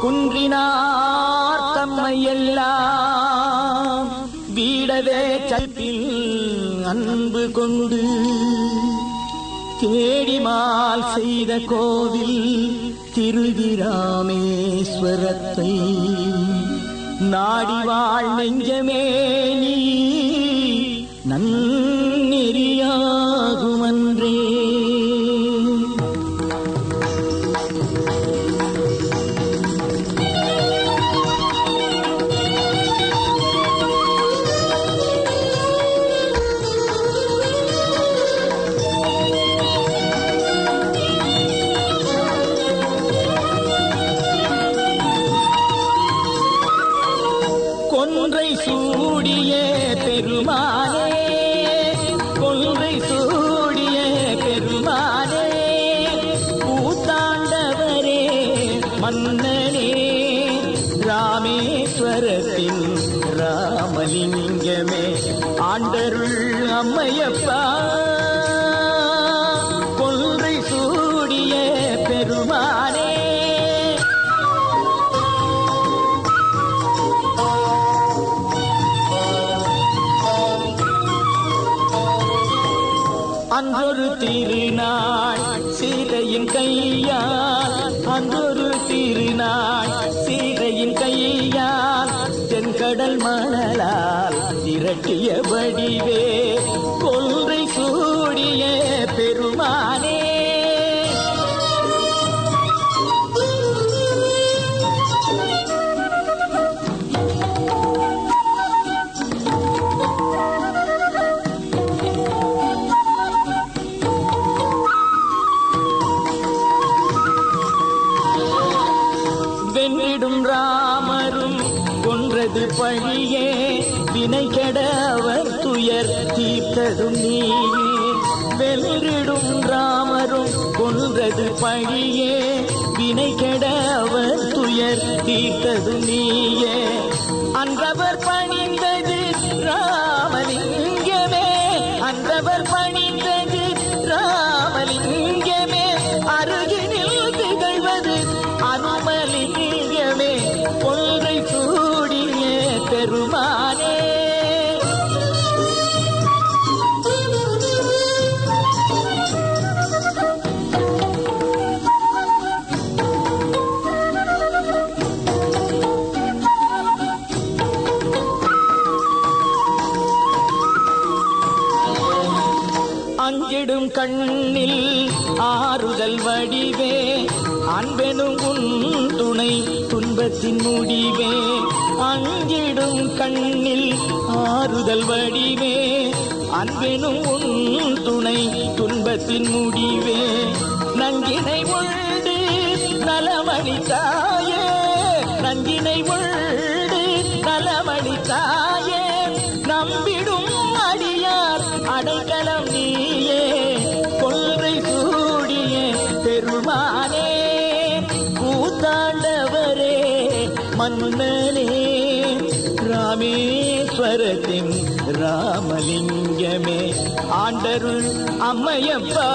குன்றினார் தம்மையெல்லாம் வீடவே சப்பில் அன்பு கொண்டு தேடிமால் செய்த கோவில் திருவிராமேஸ்வரத்தை நாடிவாழ் நெஞ்சமே நீ நன்னெறியாகுமன்றே. கொன்றை சூடிய பெருமானே, கொன்றை சூடிய பெருமானே, கூத்தாண்டவரே மன்னனே, ராமேஸ்வரத்தின் ராமலிங்கமே, ஆண்டருள் அம்மையப்பா, கொன்றை சூடிய பெருமானே. அன்றொரு திருநாள் சீதையின் கையால், அன்றொரு திருநாள் சீதையின் கையால், தென்கடல் மணலால் திரட்டிய வடிவே கொன்றை சூடிய பெருமானே. வென்றிடும் ராமரும் கொன்றது பழியே, வினை கெட அவர் துயர் தீர்த்ததும் நீயே. வென்றிடும் ராமரும் கொன்றது பழியே, வினை கெட அவர் துயர் தீர்த்ததும் நீயே. அன்றவர் பணிந்தது ராமலிங்கமே, அன்றவர் பணிந்தது ராமலிங்கமே, அருகினில் திகழ்வது அனுமலிங்கமே, கொன்றை சூடிய பெருமானே. அஞ்சிடும் கண்ணில் ஆறுதல் வடிவே, அன்பெனும் உன் துணை துன்பத்தின் முடிவே. அஞ்சிடும் கண்ணில் ஆறுதல் வடிவே, அன்பெனும் உன் துணை துன்பத்தின் முடிவே. நஞ்சினை உண்டு நலமளித்தாயே, நஞ்சினை உண்டு நலமளித்தாயே, நம்பிடும் அடியார் அடைக்கலம் நீயே, கொன்றை சூடிய பெருமானே, கூத்தாண்டவரே மன்னனே, ராமேஸ்வரத்தின் ராமலிங்கமே, ஆண்டருள் அம்மையப்பா.